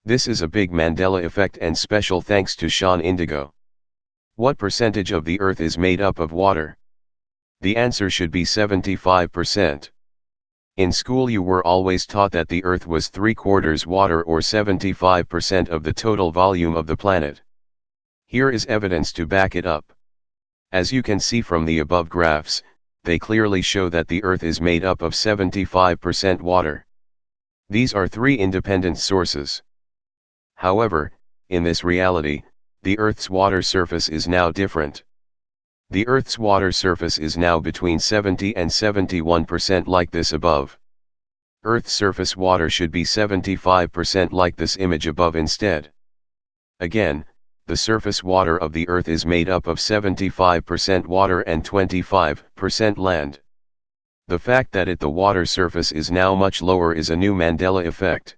This is a big Mandela effect, and special thanks to Sean Indigo. What percentage of the Earth is made up of water? The answer should be 75%. In school you were always taught that the Earth was 3/4 water, or 75% of the total volume of the planet. Here is evidence to back it up. As you can see from the above graphs, they clearly show that the Earth is made up of 75% water. These are three independent sources. However, in this reality, the Earth's water surface is now different. The Earth's water surface is now between 70 and 71% like this above. Earth's surface water should be 75% like this image above instead. Again, the surface water of the Earth is made up of 75% water and 25% land. The fact that the water surface is now much lower is a new Mandela effect.